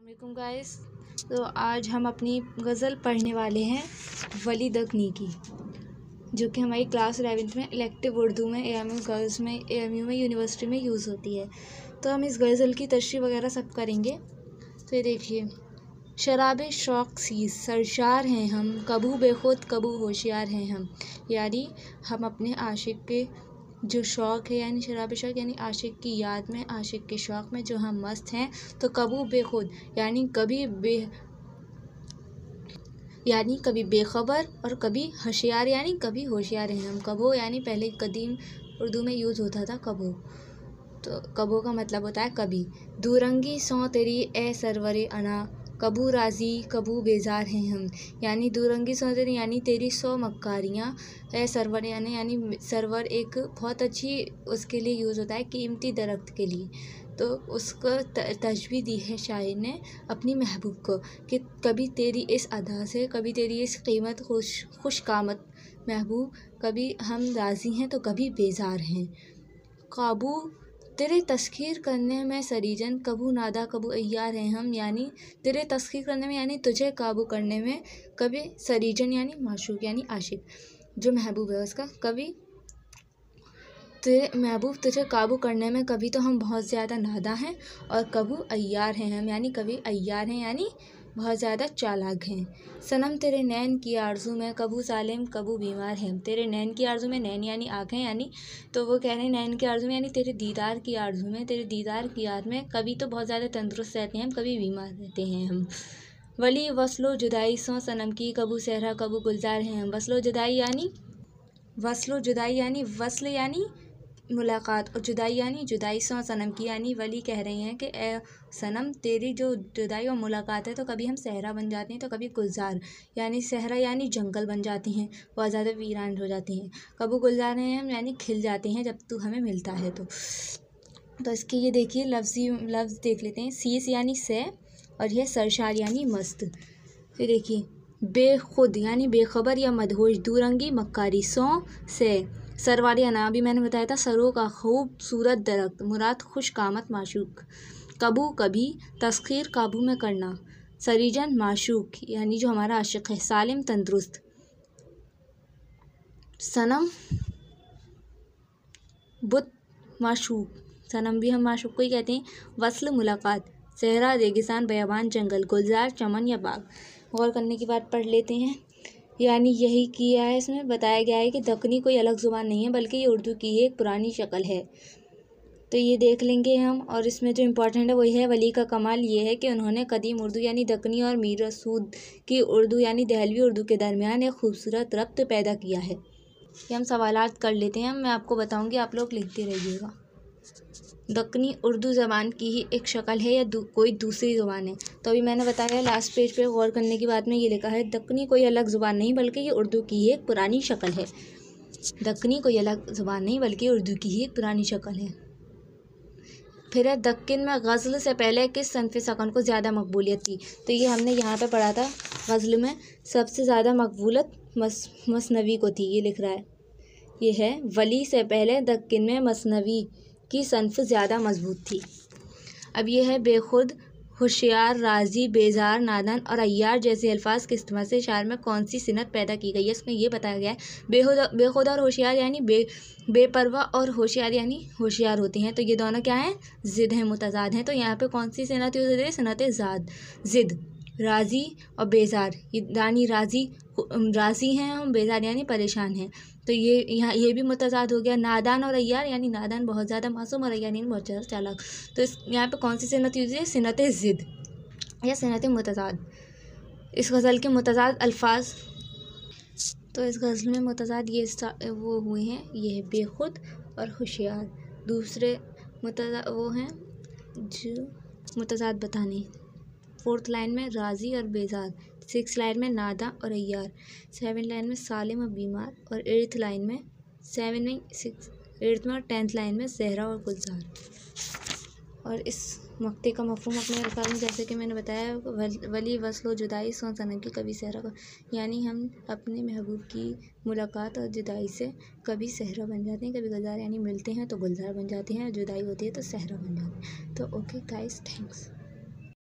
अस्सलामुअलैकुम गाइस। तो आज हम अपनी गज़ल पढ़ने वाले हैं वली दकनी की, जो कि हमारी क्लास 11th में इलेक्टिव उर्दू में AMU गर्ल्स में AMU में यूनिवर्सिटी में यूज़ होती है। तो हम इस गज़ल की तशरीह वगैरह सब करेंगे। तो ये देखिए, शराबे शौक़ सीज़ सरशार हैं हम, कबू बेखुद कबू होशियार हैं हम। यानी हम अपने आशिक के जो शौक़ है, यानी शराब शौक़ यानी आशिक की याद में, आशिक के शौक़ में जो हम मस्त हैं। तो कबू बेखुद यानी कभी बेखबर और कभी होशियार यानी कभी होशियार हैं हम। कबो यानी पहले कदीम उर्दू में यूज़ होता था कबो। तो कबो का मतलब होता है कभी। दूरंगी सौ तेरी ए सरवरे अना, कबू राज़ी कबू बेजार हैं हम। यानी दूरंगी सौ तेरी यानी तेरी 100 मक्कारियाँ, ए सरवर यानी सरवर एक बहुत अच्छी उसके लिए यूज़ होता है, कीमती दरख्त के लिए। तो उसको तशबीह दी है शायर ने अपनी महबूब को कि कभी तेरी इस अदा से, कभी तेरी इस कीमत खुशकामत महबूब, कभी हम राज़ी हैं तो कभी बेजार हैं। काबू तेरे तस्खीर करने में सरीजन, कबू नादा कबू अय्यार हैं हम। यानी तेरे तस्खीर करने में यानी तुझे काबू करने में कभी सरीजन यानी माशूक यानी आशिक जो महबूब है उसका, कभी तेरे महबूब तुझे काबू करने में कभी तो हम बहुत ज़्यादा नादा हैं और कबू अय्यार हैं हम, यानी कभी अय्यार हैं यानी बहुत ज़्यादा चालाक हैं। सनम तेरे नैन की आरज़ू में, कबू सालिम कबू बीमार हैं। तेरे नैन की आरज़ू में, नैन यानी आँखें, यानी तो वो कह रहे हैं नैन की आरज़ू में यानी तेरे दीदार की आरज़ू में, तेरे दीदार की याद में कभी तो बहुत ज़्यादा तंदुरुस्त रहते हैं हम, कभी बीमार रहते हैं हम। वली वस्लो जुदाई सौ सनम की, कबू सहरा कबू गुलजार हैं हम। वस्लो जुदाई यानी वस्ल यानी मुलाकात और जुदाई यानी जुदाई सौ सनम की, यानी वली कह रही हैं कि ए सनम तेरी जो जुदाई और मुलाकात है तो कभी हम सहरा बन जाते हैं तो कभी गुलजार यानी सहरा यानी जंगल बन जाती हैं, बहुत ज़्यादा वीरान हो जाती हैं। कबू गुलजार हैं हम यानी खिल जाते हैं जब तू हमें मिलता है। तो इसकी ये देखिए लफ्ज़ देख लेते हैं। सीस यानी से और यह सरशार यानी मस्त। फिर देखिए, बेखुद यानी बेखबर या मदहोश, दूरंगी मक्कारी, सौ से सरवारी अना, अभी मैंने बताया था सरों का खूबसूरत दरख्त, मुराद खुशकामत माशूक, कबू कभी, तस्खीर काबू में करना, सरीजन माशूक यानी जो हमारा आशिक है, सालिम तंदुरुस्त, सनम बुत माशूक, सनम भी हम माशूक को ही कहते हैं। वस्ल मुलाकात, सहरा रेगिस्तान बयाबान जंगल, गुलजार चमन या बाग। गौर करने की बात पढ़ लेते हैं। यानी यही किया है, इसमें बताया गया है कि दक्कनी कोई अलग ज़ुबान नहीं है बल्कि ये उर्दू की ही एक पुरानी शक्ल है। तो ये देख लेंगे हम। और इसमें जो इम्पोर्टेंट है वही है, वली का कमाल ये है कि उन्होंने कदीम उर्दू यानी दक्कनी और मीर सूद की उर्दू यानी दहलवी उर्दू के दरमियान एक खूबसूरत रब्त पैदा किया है। ये हम सवालात कर लेते हैं, मैं आपको बताऊँगी, आप लोग लिखते रहिएगा। दक्कनी उर्दू ज़बान की ही एक शक्ल है या कोई दूसरी ज़ुबान है? तो अभी मैंने बताया लास्ट पेज पे गौर करने की बात में ये लिखा है, दक्कनी कोई अलग ज़ुबान नहीं बल्कि ये उर्दू की ही एक पुरानी शक्ल है। दक्कनी कोई अलग ज़ुबान नहीं बल्कि उर्दू की ही एक पुरानी शक्ल है। फिर है, दक्कन में गज़ल से पहले किस सनफ़ सकन को ज़्यादा मकबूलियत थी? तो ये हमने यहाँ पे पढ़ा था, गज़ल में सबसे ज़्यादा मकबूलियत मसनवी को थी। ये लिख रहा है, ये है वली से पहले दक्कन में मसनवी की सनफ़ ज़्यादा मजबूत थी। अब ये है, बेखुद, होशियार, राज़ी, बेजार, नादान और अय्यार जैसे अल्फाज के इस्तेमाल से शायर में कौन सी सिनत पैदा की गई है? इसमें ये बताया गया है, बेखुद और होशियार यानी बेपरवाह और होशियार यानी होशियार होती हैं। तो ये दोनों क्या हैं? ज़िद हैं, मुतज़ाद हैं। तो यहाँ पे कौन सी सिनत यूज़ होती है? सिनत ज़िद। राज़ी और बेजार यानी राज़ी हैं हम, बेजार यानी परेशान हैं। तो ये यहाँ ये भी मुतज़ाद हो गया। नादान और अय्यार यानी नादान बहुत ज़्यादा मासूम और अय्यार यानी बहुत ज़्यादा चालाक। तो इस यहाँ पे कौन सी सिनत यूज़ है? सिनत ज़िद या सिनत मुतज़ाद। इस गज़ल के मुतज़ाद अल्फाज, तो इस गज़ल में मुतज़ाद ये वो हुए हैं, ये है बेखुद और होशियार। दूसरे वो हैं जो मुतज़ाद बताने। 4th लाइन में राज़ी और बेजार, 6th लाइन में नादा और अय्यार, 7th लाइन में सालिम और बीमार, और 8th लाइन में 8th में और 10th लाइन में सहरा और गुलजार। और इस मक्ते का मफ़हूम अपने अल्फाज में, जैसे कि मैंने बताया, वली वस्लो जुदाई सौ सनम की, कभी सहरा का, यानी हम अपने महबूब की मुलाकात और जुदाई से कभी सहरा बन जाते हैं, कभी गुलजार, यानी मिलते हैं तो गुलजार बन जाते हैं और जुदाई होती है तो सहरा बन जाते हैं। तो ओके गाइस, थैंक्स।